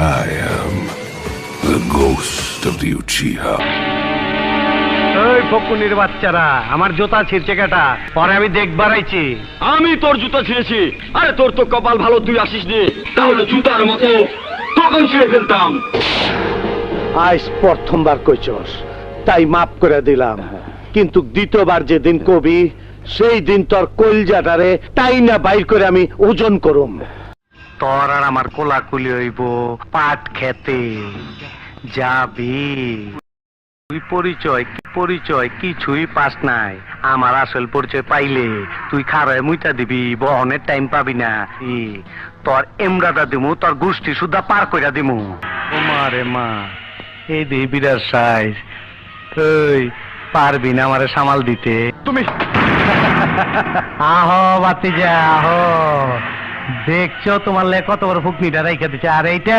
I am the ghost of the Uchiha. ওই ফকুনির বাচ্চারা, আমার জুতা ছিঁড়ছে কেটা? পরে আমি দেখবার আইছি। আমি তোর জুতা ছিঁড়েছি। আরে তোর তো কপাল ভালো, তুই আসিস নি, তাহলে জুতার মতো তখন ছিঁড়ে ফেলতাম। আজ প্রথমবার কইছস, তাই মাফ করে দিলাম, কিন্তু দ্বিতীয়বার যেদিন কবি সেই দিন তোর কলজাটারে তাই না বাইর করে আমি ওজন করুম। তোর আর আমার কোলাকুলি হইব পাট খেতে যাবি। তুই পরিচয় কিছুই পাস নাই। আমার আসল পরিচয় পাইলে তুই খারায় মুইটা দিবি, বহনের টাইম পাবি না। তোর এমরাটা দিমু, তোর গোষ্ঠী সুদ্ধা পার কইরা দিমু। ও মারে মা, এই দে বিরাট সাইজ। তুই পারবি না আমারে সামাল দিতে? তুমি আহো বাতি যা আহো, দেখছো তোমার লে কত বড় ফুকনিটা রাইখা দিচ্ছে। আর এইটা